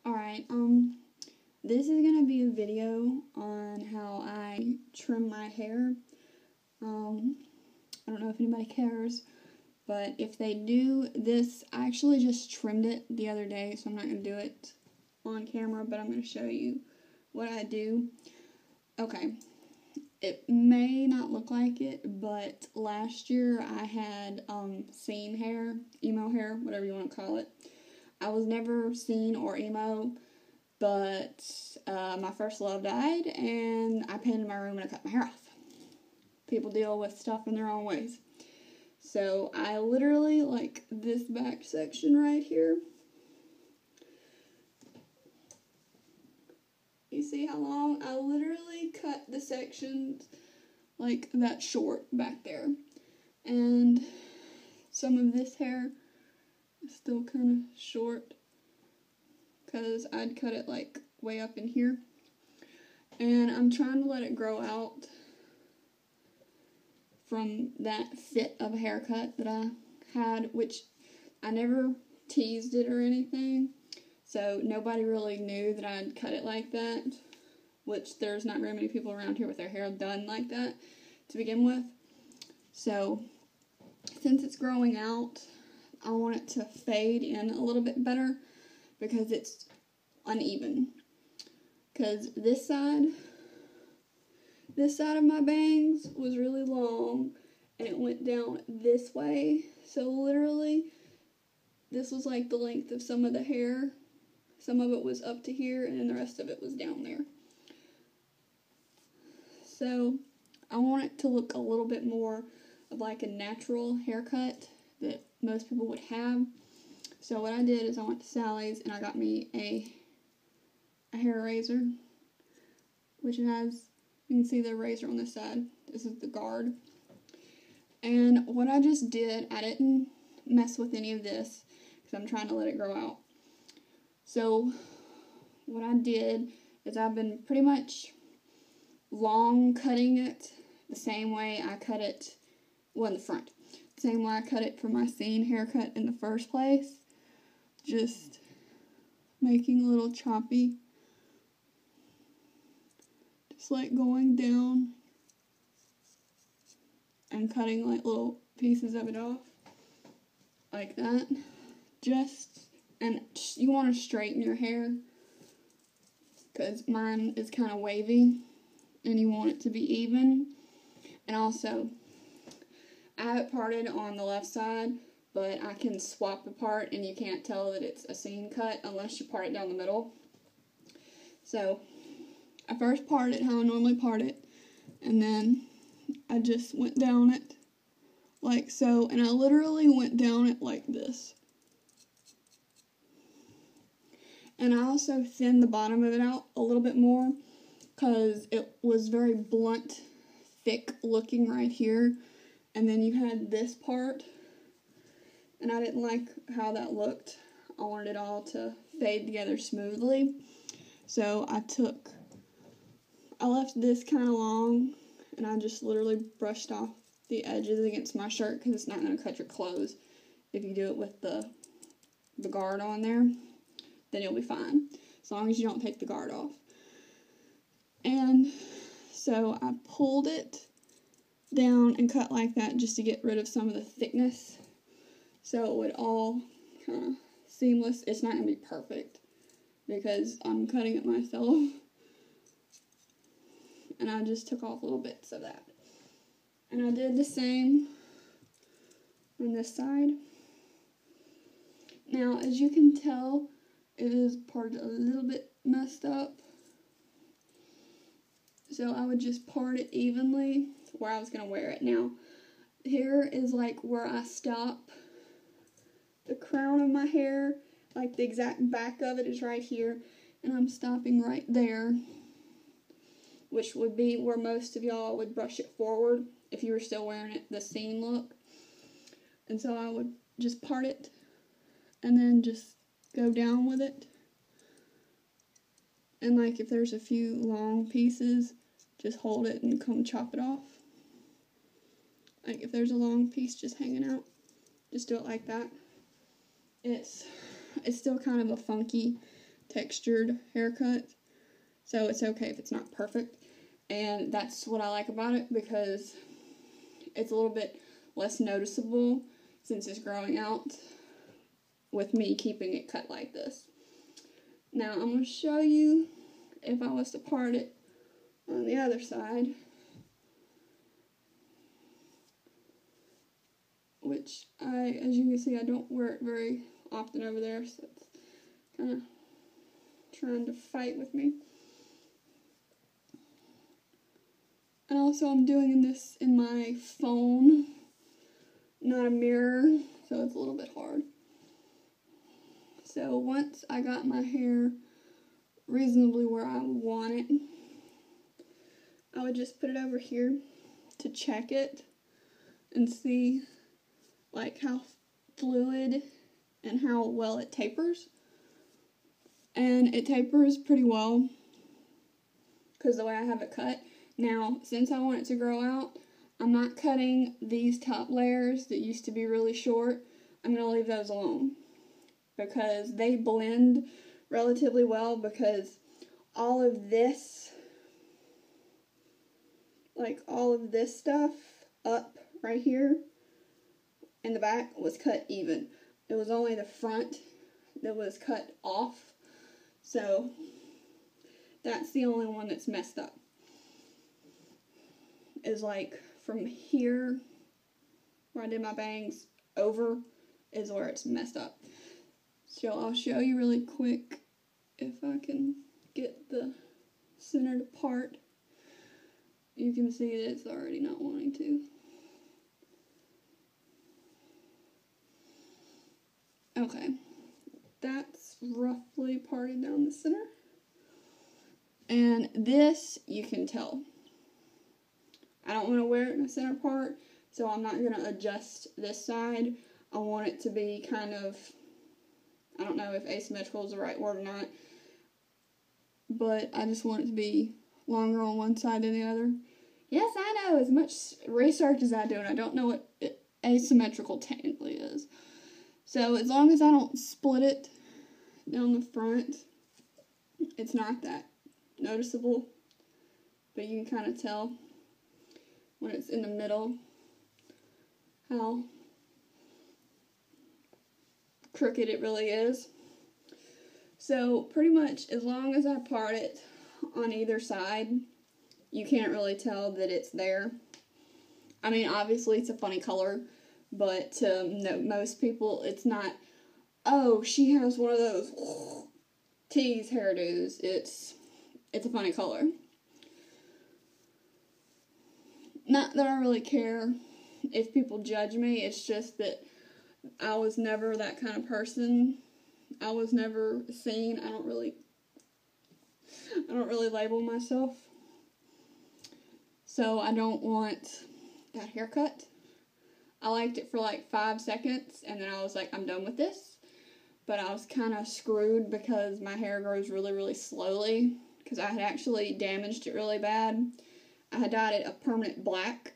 Alright, this is gonna be a video on how I trim my hair. I don't know if anybody cares, but if they do this, I actually just trimmed it the other day, so I'm not gonna do it on camera, but I'm gonna show you what I do. Okay, it may not look like it, but last year I had, scene hair, emo hair, whatever you want to call it. I was never scene or emo, but my first love died, and I painted my room and I cut my hair off. People deal with stuff in their own ways. So I literally, like this back section right here, you see how long? I literally cut the sections like that short back there. And some of this hair is still kind of short because I'd cut it like way up in here. And I'm trying to let it grow out from that fit of a haircut that I had, which I never teased it or anything. So nobody really knew that I'd cut it like that, which there's not very many people around here with their hair done like that to begin with. So since it's growing out, I want it to fade in a little bit better because it's uneven. Because this side of my bangs was really long and it went down this way. So literally, this was like the length of some of the hair. Some of it was up to here and then the rest of it was down there. So I want it to look a little bit more of like a natural haircut that most people would have. So what I did is I went to Sally's and I got me a hair razor, which has, you can see the razor on this side. This is the guard. And what I just did, I didn't mess with any of this because I'm trying to let it grow out. So what I did is I've been pretty much long cutting it the same way I cut it, well, in the front. The same way I cut it for my scene haircut in the first place. Just making a little choppy. Just like going down and cutting like little pieces of it off. Like that. And you want to straighten your hair because mine is kind of wavy and you want it to be even. And also, I have it parted on the left side, but I can swap the part and you can't tell that it's a scene cut unless you part it down the middle. So I first part it how I normally part it, and then I just went down it like so, and I literally went down it like this. And I also thinned the bottom of it out a little bit more because it was very blunt, thick looking right here. And then you had this part, and I didn't like how that looked. I wanted it all to fade together smoothly. So I left this kind of long, and I just literally brushed off the edges against my shirt because it's not going to cut your clothes if you do it with the guard on there. Then you'll be fine, as long as you don't take the guard off. And so I pulled it down and cut like that just to get rid of some of the thickness, so it would all kind of seamless. It's not going to be perfect because I'm cutting it myself, and I just took off little bits of that. And I did the same on this side. Now, as you can tell, it is parted a little bit messed up. So I would just part it evenly where I was going to wear it. Now, here is like where I stop the crown of my hair. Like the exact back of it is right here. And I'm stopping right there, which would be where most of y'all would brush it forward if you were still wearing it the scene look. And so I would just part it and then just go down with it. And like if there's a few long pieces, just hold it and come chop it off. Like if there's a long piece just hanging out, just do it like that. It's still kind of a funky textured haircut, so it's okay if it's not perfect. And that's what I like about it, because it's a little bit less noticeable since it's growing out with me keeping it cut like this. Now I'm going to show you if I was to part it on the other side, which as you can see, I don't wear it very often over there, so it's kind of trying to fight with me. And also I'm doing this in my phone, not a mirror, so it's a little bit hard. So once I got my hair reasonably where I want it, I would just put it over here to check it and see like how fluid and how well it tapers. And it tapers pretty well because the way I have it cut. Now, since I want it to grow out, I'm not cutting these top layers that used to be really short. I'm going to leave those alone because they blend relatively well, because all of this, like all of this stuff up right here in the back was cut even. It was only the front that was cut off, so that's the only one that's messed up. Is like from here where I did my bangs over is where it's messed up. So I'll show you really quick if I can get the center to part. You can see that it's already not wanting to. Okay, that's roughly parted down the center. And this, you can tell. I don't want to wear it in the center part, so I'm not going to adjust this side. I want it to be kind of, I don't know if asymmetrical is the right word or not, but I just want it to be longer on one side than the other. Yes, I know, as much research as I do, and I don't know what asymmetrical technically is. So as long as I don't split it down the front, it's not that noticeable, but you can kind of tell when it's in the middle how crooked it really is. So pretty much as long as I part it on either side, you can't really tell that it's there. I mean, obviously it's a funny color, but to most people it's not, oh, she has one of those tease hairdos. It's a funny color. Not that I really care if people judge me, it's just that I was never that kind of person. I was never seen. I don't really label myself. So I don't want that haircut. I liked it for like 5 seconds, and then I was like, I'm done with this. But I was kind of screwed because my hair grows really, really slowly, because I had actually damaged it really bad. I had dyed it a permanent black,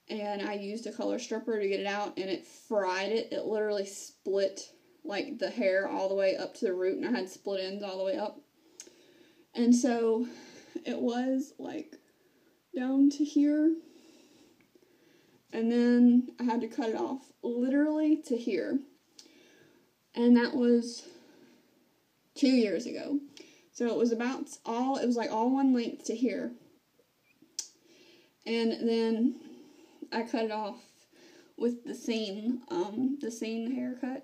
and I used a color stripper to get it out, and it fried it. It literally split like the hair all the way up to the root, and I had split ends all the way up. And so it was like down to here, and then I had to cut it off literally to here. And that was 2 years ago. So it was like all one length to here. And then I cut it off with the seam haircut.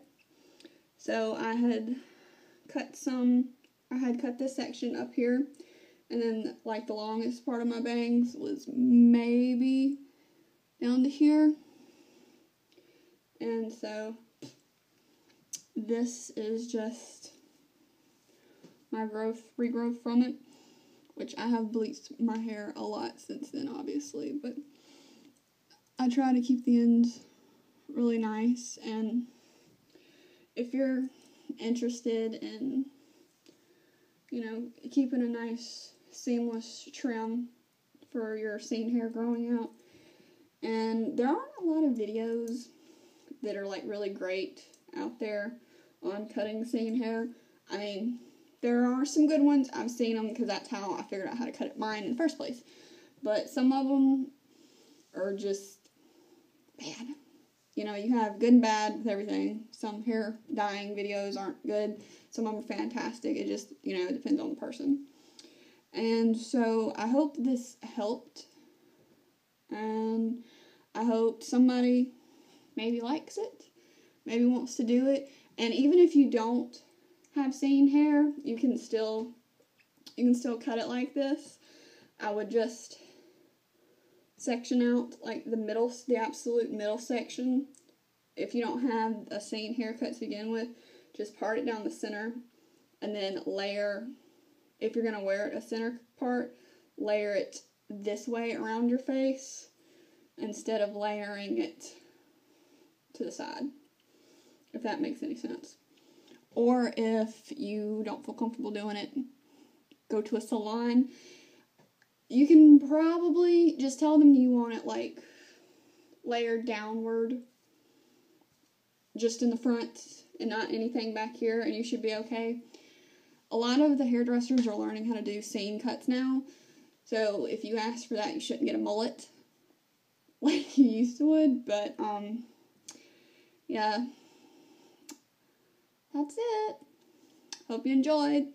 So I had cut this section up here, and then like the longest part of my bangs was maybe down to here. And so this is just my regrowth from it, which I have bleached my hair a lot since then, obviously, but I try to keep the ends really nice. And if you're interested in, keeping a nice seamless trim for your scene hair growing out, and there aren't a lot of videos that are like really great out there on cutting scene hair. I mean, There are some good ones. I've seen them because that's how I figured out how to cut mine in the first place. But some of them are just bad. You know, you have good and bad with everything. Some hair dyeing videos aren't good. Some of them are fantastic. It just, you know, it depends on the person. And so I hope this helped. And I hope somebody maybe likes it. Maybe wants to do it. And even if you don't have seen hair, you can still cut it like this. I would just section out like the absolute middle section. If you don't have a seen haircut to begin with, just part it down the center and then layer, if you're going to wear it a center part, layer it this way around your face instead of layering it to the side, if that makes any sense. Or if you don't feel comfortable doing it, go to a salon. You can probably just tell them you want it like layered downward, just in the front and not anything back here, and you should be okay. A lot of the hairdressers are learning how to do seam cuts now, so if you ask for that, you shouldn't get a mullet like you used to would, but yeah, that's it. Hope you enjoyed.